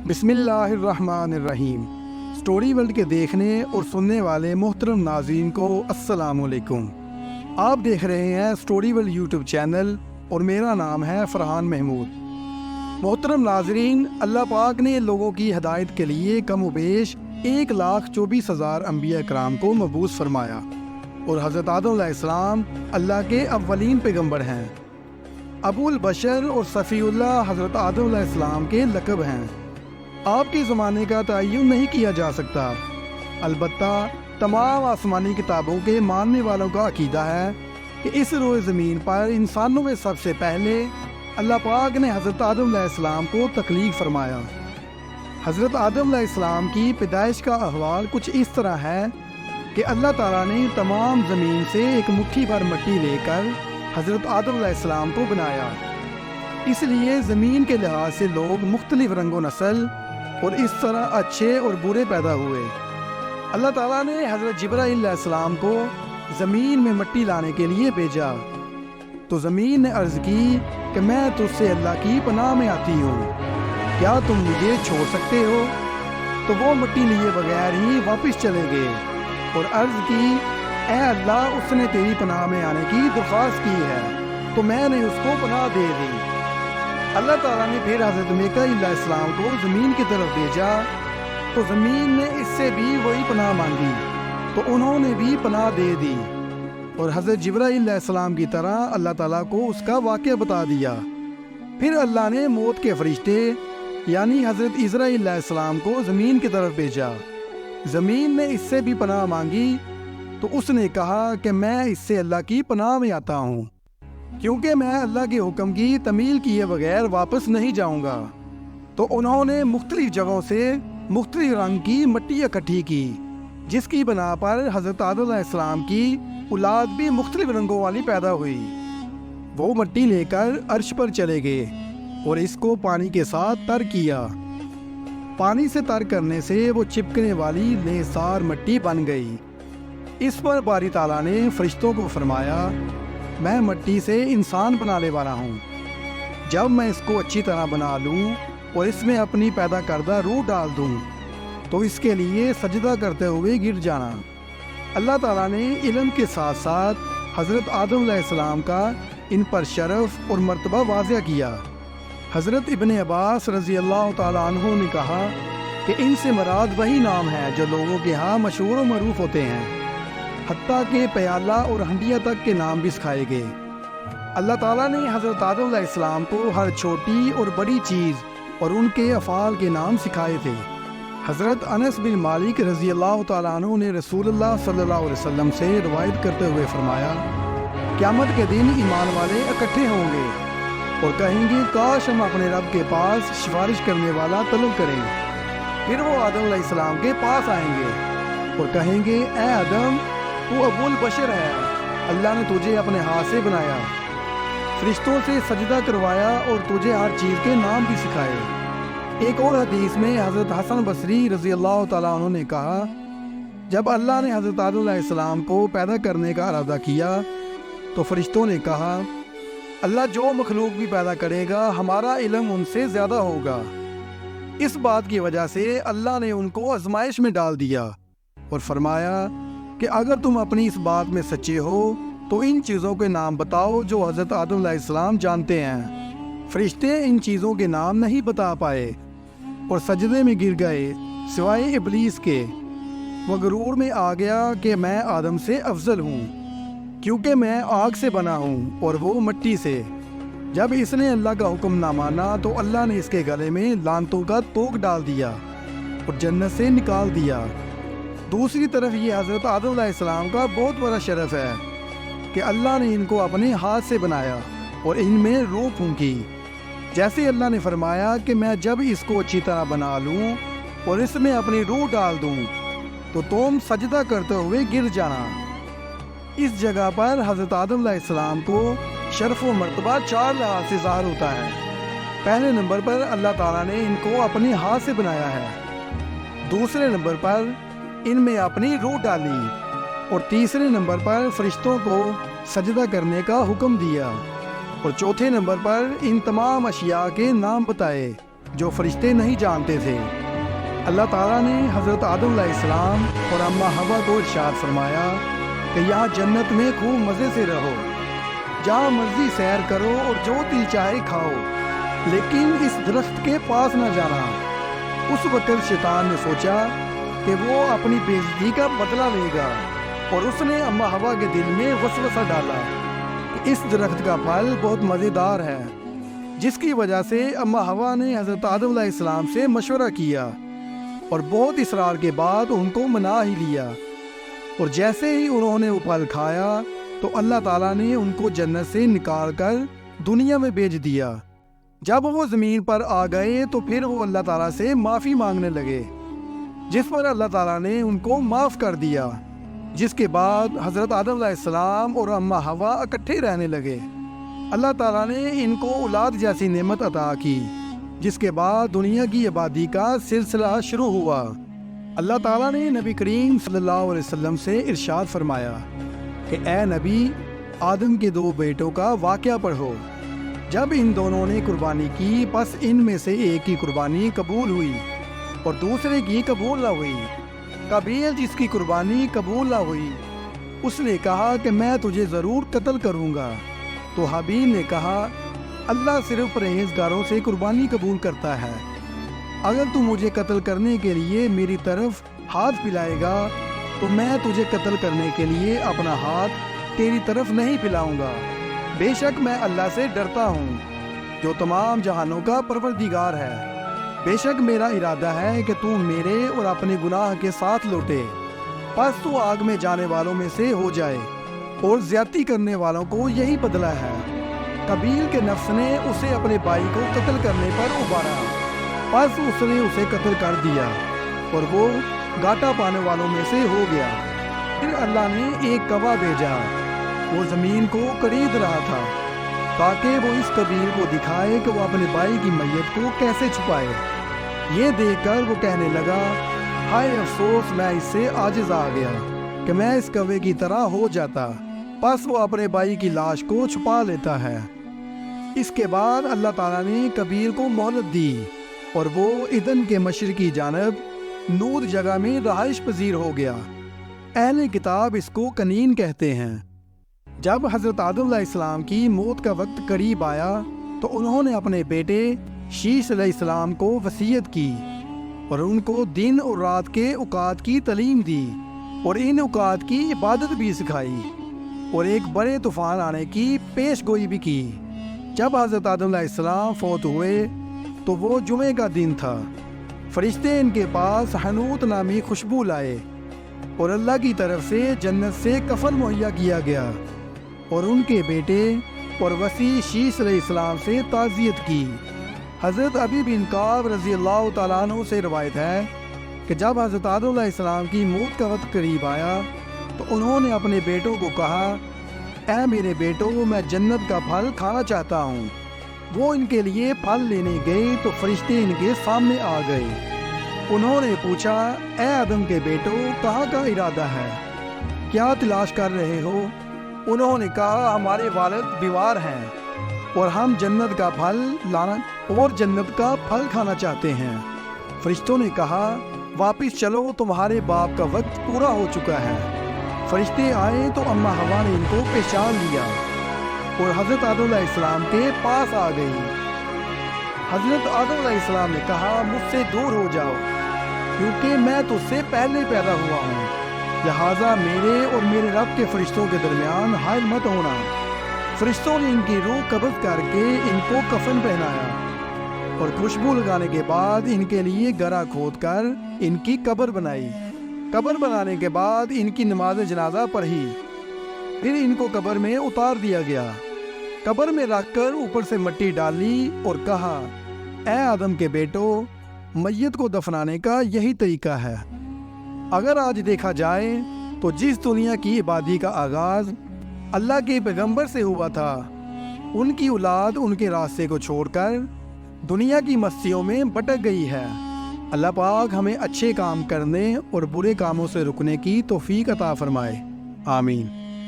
بسم اللہ الرحمن الرحیم۔ سٹوری ورلڈ کے دیکھنے اور سننے والے محترم ناظرین کو السلام علیکم۔ آپ دیکھ رہے ہیں سٹوری ورلڈ یوٹیوب چینل اور میرا نام ہے فرحان محمود۔ محترم ناظرین، اللہ پاک نے لوگوں کی ہدایت کے لیے کم و بیش 1,24,000 انبیاء کرام کو مبعوث فرمایا، اور حضرت آدم علیہ السلام اللہ کے اولین پیغمبر ہیں۔ ابو البشر اور صفی اللہ حضرت آدم علیہ السلام کے لقب ہیں۔ آپ کے زمانے کا تعین نہیں کیا جا سکتا، البتہ تمام آسمانی کتابوں کے ماننے والوں کا عقیدہ ہے کہ اس روئے زمین پر انسانوں میں سب سے پہلے اللہ پاک نے حضرت آدم علیہ السلام کو تخلیق فرمایا۔ حضرت آدم علیہ السلام کی پیدائش کا احوال کچھ اس طرح ہے کہ اللہ تعالیٰ نے تمام زمین سے ایک مٹھی بھر مٹی لے کر حضرت آدم علیہ السلام کو بنایا۔ اس لیے زمین کے لحاظ سے لوگ مختلف رنگ و نسل اور اس طرح اچھے اور برے پیدا ہوئے۔ اللہ تعالیٰ نے حضرت جبرائیل علیہ السلام کو زمین میں مٹی لانے کے لیے بھیجا، تو زمین نے عرض کی کہ میں تجھ سے اللہ کی پناہ میں آتی ہوں، کیا تم مجھے چھوڑ سکتے ہو؟ تو وہ مٹی لیے بغیر ہی واپس چلے گئے اور عرض کی، اے اللہ، اس نے تیری پناہ میں آنے کی درخواست کی ہے تو میں نے اس کو پناہ دے دی۔ اللہ تعالیٰ نے پھر حضرت میکائیل علیہ السلام کو زمین کی طرف بھیجا، تو زمین نے اس سے بھی وہی پناہ مانگی تو انہوں نے بھی پناہ دے دی، اور حضرت جبرائیل علیہ السلام کی طرح اللہ تعالیٰ کو اس کا واقعہ بتا دیا۔ پھر اللہ نے موت کے فرشتے یعنی حضرت اسرائیل علیہ السلام کو زمین کی طرف بھیجا۔ زمین نے اس سے بھی پناہ مانگی تو اس نے کہا کہ میں اس سے اللہ کی پناہ میں آتا ہوں، کیونکہ میں اللہ کے حکم کی تعمیل کیے بغیر واپس نہیں جاؤں گا۔ تو انہوں نے مختلف جگہوں سے مختلف رنگ کی مٹی اکٹھی کی، جس کی بنا پر حضرت آدم علیہ السلام کی اولاد بھی مختلف رنگوں والی پیدا ہوئی۔ وہ مٹی لے کر عرش پر چلے گئے اور اس کو پانی کے ساتھ تر کیا۔ پانی سے تر کرنے سے وہ چپکنے والی لیسار مٹی بن گئی۔ اس پر باری تعالیٰ نے فرشتوں کو فرمایا، میں مٹی سے انسان بنانے والا ہوں، جب میں اس کو اچھی طرح بنا لوں اور اس میں اپنی پیدا کردہ روح ڈال دوں تو اس کے لیے سجدہ کرتے ہوئے گر جانا۔ اللہ تعالیٰ نے علم کے ساتھ ساتھ حضرت آدم علیہ السلام کا ان پر شرف اور مرتبہ واضح کیا۔ حضرت ابن عباس رضی اللہ تعالیٰ عنہ نے کہا کہ ان سے مراد وہی نام ہے جو لوگوں کے ہاں مشہور و معروف ہوتے ہیں، حتیٰ کہ پیالہ اور ہنڈیا تک کے نام بھی سکھائے گئے۔ اللہ تعالیٰ نے حضرت آدم علیہ السلام کو ہر چھوٹی اور بڑی چیز اور ان کے افعال کے نام سکھائے تھے۔ حضرت انس بن مالک رضی اللہ تعالیٰ عنہ نے رسول اللہ صلی اللہ علیہ وسلم سے روایت کرتے ہوئے فرمایا، قیامت کے دن ایمان والے اکٹھے ہوں گے اور کہیں گے، کاش ہم اپنے رب کے پاس سفارش کرنے والا طلب کریں۔ پھر وہ آدم علیہ السلام کے پاس آئیں گے اور کہیں گے، اے آدم، تو ابو البشر ہے، اللہ نے تجھے اپنے ہاتھ سے بنایا، فرشتوں سے سجدہ کروایا اور تجھے ہر چیز کے نام بھی سکھائے۔ ایک اور حدیث میں حضرت حسن بصری رضی اللہ تعالیٰ عنہ نے کہا، جب اللہ نے حضرت آدم علیہ السلام کو پیدا کرنے کا ارادہ کیا تو فرشتوں نے کہا، اللہ جو مخلوق بھی پیدا کرے گا ہمارا علم ان سے زیادہ ہوگا۔ اس بات کی وجہ سے اللہ نے ان کو آزمائش میں ڈال دیا اور فرمایا کہ اگر تم اپنی اس بات میں سچے ہو تو ان چیزوں کے نام بتاؤ جو حضرت آدم علیہ السلام جانتے ہیں۔ فرشتے ان چیزوں کے نام نہیں بتا پائے اور سجدے میں گر گئے سوائے ابلیس کے۔ وہ غرور میں آ گیا کہ میں آدم سے افضل ہوں، کیونکہ میں آگ سے بنا ہوں اور وہ مٹی سے۔ جب اس نے اللہ کا حکم نہ مانا تو اللہ نے اس کے گلے میں لعنتوں کا توق ڈال دیا اور جنت سے نکال دیا۔ دوسری طرف یہ حضرت آدم علیہ السلام کا بہت بڑا شرف ہے کہ اللہ نے ان کو اپنے ہاتھ سے بنایا اور ان میں روح پھونکی، جیسے اللہ نے فرمایا کہ میں جب اس کو اچھی طرح بنا لوں اور اس میں اپنی روح ڈال دوں تو تم سجدہ کرتے ہوئے گر جانا۔ اس جگہ پر حضرت آدم علیہ السلام کو شرف و مرتبہ 4 لحاظ سے ظاہر ہوتا ہے۔ پہلے نمبر پر اللہ تعالیٰ نے ان کو اپنے ہاتھ سے بنایا ہے، دوسرے نمبر پر ان میں اپنی روح ڈالی، اور تیسرے نمبر پر فرشتوں کو سجدہ کرنے کا حکم دیا، اور چوتھے نمبر پر ان تمام اشیاء کے نام بتائے۔ جو فرشتے نہیں جانتے تھے۔ اللہ تعالیٰ نے حضرت آدم علیہ السلام اور اماں حوا کو ارشاد فرمایا کہ یہاں جنت میں خوب مزے سے رہو، جہاں مرضی سیر کرو اور جو دل چاہے کھاؤ، لیکن اس درخت کے پاس نہ جانا۔ اس وقت شیطان نے سوچا کہ وہ اپنی بے عزتی کا بدلہ لے گا، اور اس نے اماں حوا کے دل میں وسوسہ ڈالا کہ اس درخت کا پھل بہت مزیدار ہے، جس کی وجہ سے اماں حوا نے حضرت آدم علیہ السلام سے مشورہ کیا اور بہت اصرار کے بعد ان کو منا ہی لیا۔ اور جیسے ہی انہوں نے وہ پھل کھایا تو اللہ تعالیٰ نے ان کو جنت سے نکال کر دنیا میں بھیج دیا۔ جب وہ زمین پر آ گئے تو پھر وہ اللہ تعالیٰ سے معافی مانگنے لگے، جس پر اللہ تعالیٰ نے ان کو معاف کر دیا، جس کے بعد حضرت آدم علیہ السلام اور اماں حوا اکٹھے رہنے لگے۔ اللہ تعالیٰ نے ان کو اولاد جیسی نعمت عطا کی، جس کے بعد دنیا کی آبادی کا سلسلہ شروع ہوا۔ اللہ تعالیٰ نے نبی کریم صلی اللہ علیہ وسلم سے ارشاد فرمایا کہ اے نبی، آدم کے 2 بیٹوں کا واقعہ پڑھو۔ جب ان دونوں نے قربانی کی، پس ان میں سے ایک کی قربانی قبول ہوئی اور دوسرے کی قبول نہ ہوئی۔ قابیل جس کی قربانی قبول نہ ہوئی، اس نے کہا کہ میں تجھے ضرور قتل کروں گا، تو حابیل نے کہا اللہ صرف پرہیزگاروں سے قربانی قبول کرتا ہے، اگر تو مجھے قتل کرنے کے لیے میری طرف ہاتھ پھیلائے گا تو میں تجھے قتل کرنے کے لیے اپنا ہاتھ تیری طرف نہیں پھیلاؤں گا۔ بے شک میں اللہ سے ڈرتا ہوں جو تمام جہانوں کا پروردگار ہے۔ بے شک میرا ارادہ ہے کہ تو میرے اور اپنے گناہ کے ساتھ لوٹے، پس تو آگ میں جانے والوں میں سے ہو جائے، اور زیادتی کرنے والوں کو یہی بدلہ ہے۔ قابیل کے نفس نے اسے اپنے بھائی کو قتل کرنے پر ابھارا، پس اس نے اسے قتل کر دیا اور وہ گھاٹا پانے والوں میں سے ہو گیا۔ پھر اللہ نے ایک گواہ بھیجا، وہ زمین کو قرید رہا تھا تاکہ وہ اس قابیل کو دکھائے کہ وہ اپنے بھائی کی میت کو کیسے چھپائے۔ یہ دیکھ کر وہ کہنے لگا ہائے افسوس، میں اس سے عاجز آ گیا کہ میں اس کوے کی طرح ہو جاتا۔ پس وہ اپنے بھائی کی لاش کو چھپا لیتا ہے۔ اس کے بعد اللہ تعالیٰ نے قابیل کو مہلت دی اور وہ ایدن کے مشرقی جانب نود جگہ میں رہائش پذیر ہو گیا۔ اہل کتاب اس کو کنین کہتے ہیں۔ جب حضرت آدم علیہ السلام کی موت کا وقت قریب آیا تو انہوں نے اپنے بیٹے شیش علیہ السلام کو وصیت کی اور ان کو دن اور رات کے اوقات کی تعلیم دی اور ان اوقات کی عبادت بھی سکھائی اور ایک بڑے طوفان آنے کی پیش گوئی بھی کی۔ جب حضرت آدم علیہ السلام فوت ہوئے تو وہ جمعے کا دن تھا۔ فرشتے ان کے پاس حنوت نامی خوشبو لائے اور اللہ کی طرف سے جنت سے کفن مہیا کیا گیا، اور ان کے بیٹے اور وسیع شیش علیہ السلام سے تعزیت کی۔ حضرت ابی بن کعب رضی اللہ تعالیٰ عنہ سے روایت ہے کہ جب حضرت آدم علیہ السلام کی موت کا وقت قریب آیا تو انہوں نے اپنے بیٹوں کو کہا اے میرے بیٹوں، میں جنت کا پھل کھانا چاہتا ہوں۔ وہ ان کے لیے پھل لینے گئے تو فرشتے ان کے سامنے آ گئے۔ انہوں نے پوچھا اے آدم کے بیٹوں، کہاں کا ارادہ ہے؟ کیا تلاش کر رہے ہو؟ انہوں نے کہا ہمارے والد بیمار ہیں اور ہم جنت کا پھل لانا اور جنت کا پھل کھانا چاہتے ہیں۔ فرشتوں نے کہا واپس چلو، تمہارے باپ کا وقت پورا ہو چکا ہے۔ فرشتے آئے تو اماں حوا نے ان کو پہچان لیا اور حضرت آدم علیہ السلام کے پاس آ گئی۔ حضرت آدم علیہ السلام نے کہا مجھ سے دور ہو جاؤ، کیونکہ میں تجھ سے پہلے پیدا ہوا ہوں، لہٰذا میرے اور میرے رب کے فرشتوں کے درمیان حائل مت ہونا۔ فرشتوں نے ان کی روح قبض کر کے ان کو کفن پہنایا اور خوشبو لگانے کے بعد ان کے لیے گڑھا کھود کر ان کی قبر بنائی۔ قبر بنانے کے بعد ان کی نماز جنازہ پڑھی، پھر ان کو قبر میں اتار دیا گیا۔ قبر میں رکھ کر اوپر سے مٹی ڈالی اور کہا اے آدم کے بیٹو، میت کو دفنانے کا یہی طریقہ ہے۔ اگر آج دیکھا جائے تو جس دنیا کی آبادی کا آغاز اللہ کے پیغمبر سے ہوا تھا، ان کی اولاد ان کے راستے کو چھوڑ کر دنیا کی مستیوں میں بھٹک گئی ہے۔ اللہ پاک ہمیں اچھے کام کرنے اور برے کاموں سے رکنے کی توفیق عطا فرمائے، آمین۔